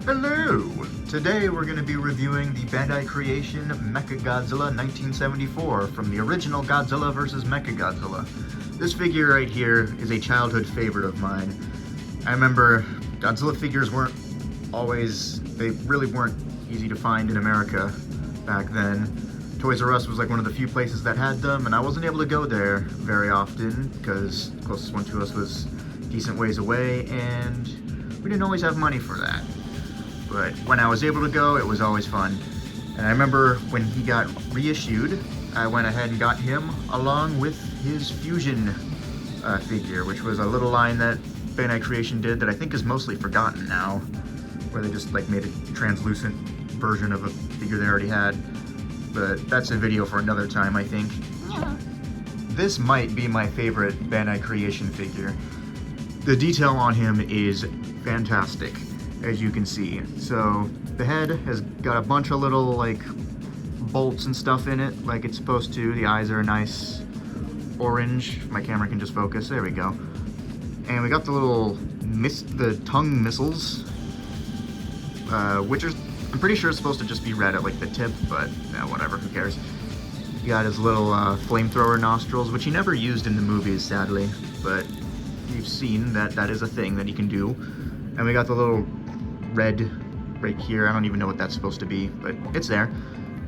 Hello! Today we're going to be reviewing the Bandai creation MechaGodzilla 1974 from the original Godzilla vs. MechaGodzilla. This figure right here is a childhood favorite of mine. I remember Godzilla figures they really weren't easy to find in America back then. Toys R Us was like one of the few places that had them, and I wasn't able to go there very often because the closest one to us was decent ways away, and we didn't always have money for that. But when I was able to go, it was always fun. And I remember when he got reissued, I went ahead and got him along with his Fusion figure, which was a little line that Bandai Creation did that I think is mostly forgotten now, where they just like made a translucent version of a figure they already had. But that's a video for another time, I think. Yeah. This might be my favorite Bandai Creation figure. The detail on him is fantastic, as you can see. So the head has got a bunch of little like bolts and stuff in it, like it's supposed to. The eyes are a nice orange. My camera can just focus. There we go. And we got the little the tongue missiles, which are, I'm pretty sure it's supposed to just be red at like the tip, but whatever, who cares. He got his little flamethrower nostrils, which he never used in the movies, sadly, but you've seen that that is a thing that he can do. And we got the little red right here. I don't even know what that's supposed to be, but it's there.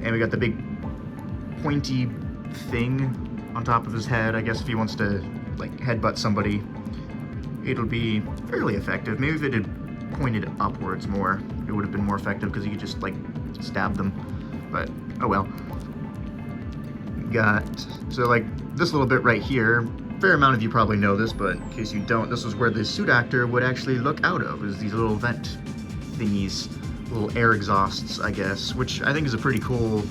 And we got the big pointy thing on top of his head. I guess if he wants to like headbutt somebody, it'll be fairly effective. Maybe if it had pointed upwards more, it would have been more effective because you could just like stab them. But oh well. So like this little bit right here, a fair amount of you probably know this, but in case you don't, this is where the suit actor would actually look out of, is these little vent thingies, little air exhausts, I guess, which I think is a pretty cool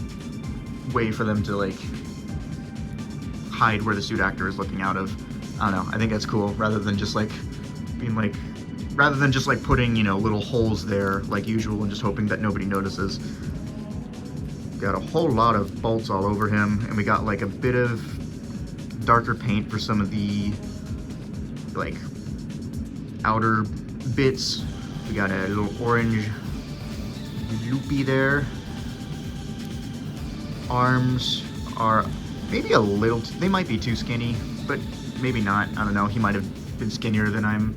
way for them to like hide where the suit actor is looking out of. I don't know, I think that's cool, rather than just like putting, you know, little holes there like usual and just hoping that nobody notices. Got a whole lot of bolts all over him, and we got like a bit of darker paint for some of the like outer bits. We got a little orange loopy there. Arms are maybe a little, they might be too skinny, but maybe not. I don't know, he might have been skinnier than I'm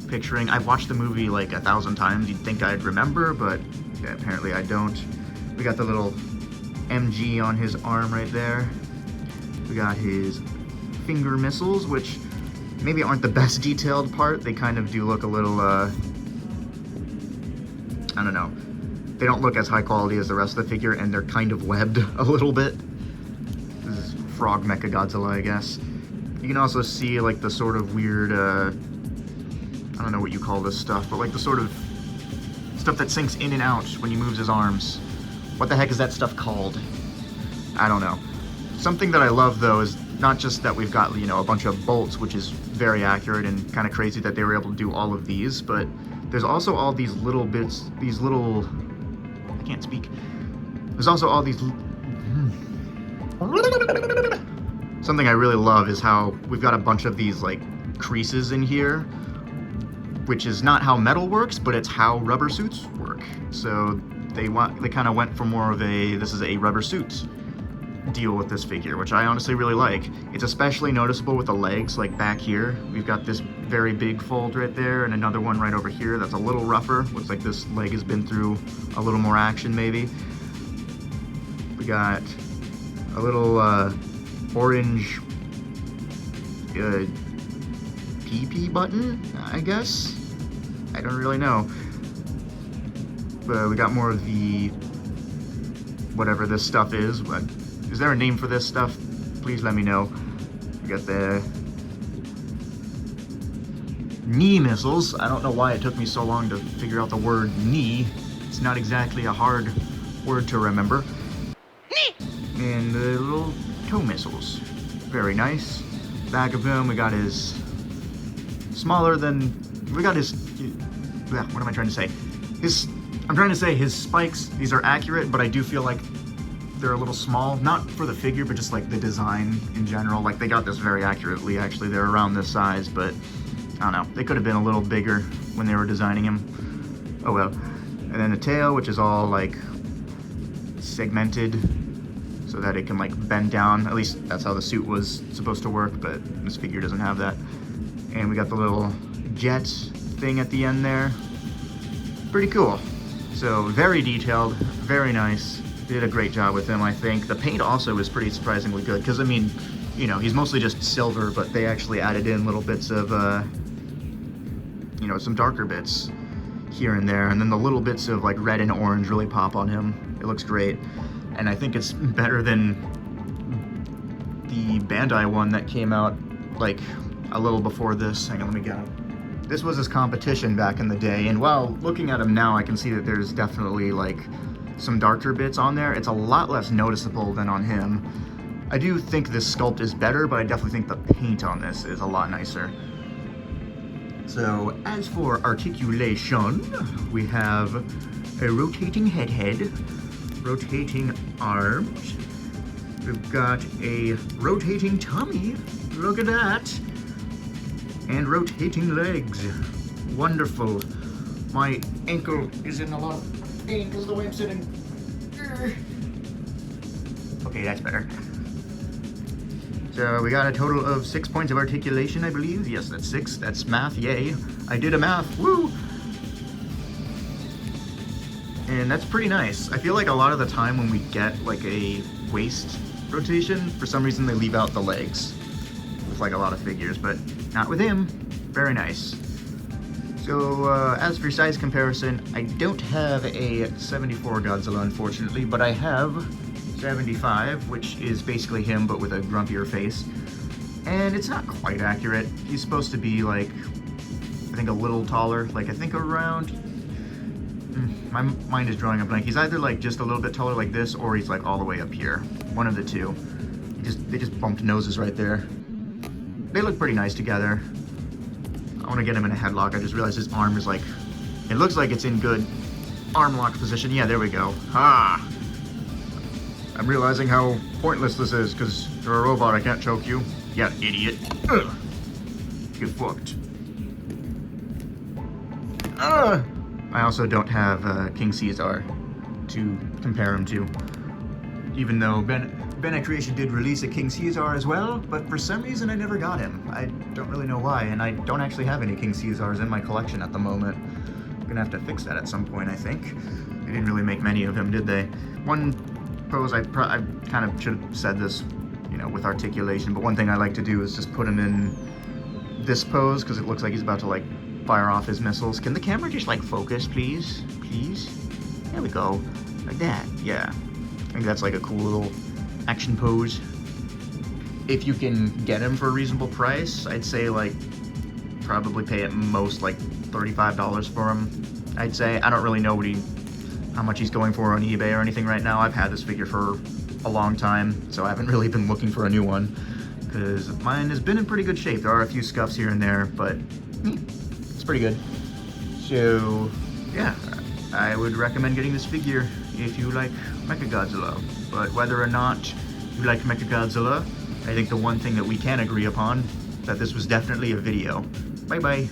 picturing. I've watched the movie like 1,000 times. You'd think I'd remember, but yeah, apparently I don't. We got the little MG on his arm right there. We got his finger missiles, which maybe aren't the best detailed part. They kind of do look a little, I don't know. They don't look as high quality as the rest of the figure, and they're kind of webbed a little bit. This is Frog MechaGodzilla, I guess. You can also see like the sort of weird, I don't know what you call this stuff, but like the sort of stuff that sinks in and out when he moves his arms. What the heck is that stuff called? I don't know. Something that I love though is not just that we've got, you know, a bunch of bolts, which is very accurate and kind of crazy that they were able to do all of these, but there's also all these little bits, these little, I can't speak. There's also all these, something I really love is how we've got a bunch of these like creases in here, which is not how metal works, but it's how rubber suits work. So they kind of went for more of a, this is a rubber suit deal with this figure, which I honestly really like. It's especially noticeable with the legs, like back here. We've got this very big fold right there, and another one right over here that's a little rougher. Looks like this leg has been through a little more action, maybe. We got a little orange PP button, I guess? I don't really know. We got more of the whatever this stuff is. But is there a name for this stuff? Please let me know. We got the knee missiles. I don't know why it took me so long to figure out the word knee. It's not exactly a hard word to remember. And the little toe missiles. Very nice. Back of him, we got his smaller than, we got his, what am I trying to say? I'm trying to say his spikes, these are accurate, but I do feel like they're a little small. Not for the figure, but just like the design in general. Like they got this very accurately, actually. They're around this size, but I don't know. They could have been a little bigger when they were designing him. Oh well. And then the tail, which is all like segmented so that it can like bend down. At least that's how the suit was supposed to work, but this figure doesn't have that. And we got the little jet thing at the end there. Pretty cool. So very detailed, very nice. Did a great job with him, I think. The paint also is pretty surprisingly good, because I mean, you know, he's mostly just silver, but they actually added in little bits of, you know, some darker bits here and there, and then the little bits of like red and orange really pop on him. It looks great, and I think it's better than the Bandai one that came out like a little before this. Hang on, let me get him. This was his competition back in the day, and while looking at him now, I can see that there's definitely like some darker bits on there. It's a lot less noticeable than on him. I do think this sculpt is better, but I definitely think the paint on this is a lot nicer. So as for articulation, we have a rotating head, rotating arms, we've got a rotating tummy, look at that, and rotating legs. Wonderful. My ankle is in a lot of pain because of the way I'm sitting. Okay, that's better. So we got a total of 6 points of articulation, I believe. Yes, that's 6. That's math, yay. I did a math, woo! And that's pretty nice. I feel like a lot of the time when we get like a waist rotation, for some reason they leave out the legs with like a lot of figures, but not with him. Very nice. So as for size comparison, I don't have a 74 Godzilla, unfortunately, but I have 75, which is basically him, but with a grumpier face. And it's not quite accurate. He's supposed to be like, I think a little taller, like I think around, my mind is drawing a blank. He's either like just a little bit taller like this, or he's like all the way up here. One of the two. They just bumped noses right there. They look pretty nice together. I want to get him in a headlock. I just realized his arm is like, it looks like it's in good arm lock position. Yeah, there we go. Ah! I'm realizing how pointless this is, because you're a robot, I can't choke you. Yeah, idiot. Ugh. Get fucked. Ugh. I also don't have King Caesar to compare him to. Even though Bandai Creation did release a King Caesar as well, but for some reason I never got him. I don't really know why, and I don't actually have any King Caesars in my collection at the moment. I'm gonna have to fix that at some point, I think. They didn't really make many of him, did they? One pose, I kind of should have said this, you know, with articulation, but one thing I like to do is just put him in this pose, because it looks like he's about to like fire off his missiles. Can the camera just like focus, please? Please? There we go. Like that, yeah. I think that's like a cool little action pose. If you can get him for a reasonable price, I'd say like probably pay at most like $35 for him. I'd say. I don't really know how much he's going for on eBay or anything right now. I've had this figure for a long time, so I haven't really been looking for a new one, because mine has been in pretty good shape. There are a few scuffs here and there, but it's pretty good. So yeah, I would recommend getting this figure if you like MechaGodzilla. But whether or not you like MechaGodzilla, I think the one thing that we can agree upon, that this was definitely a video. Bye bye.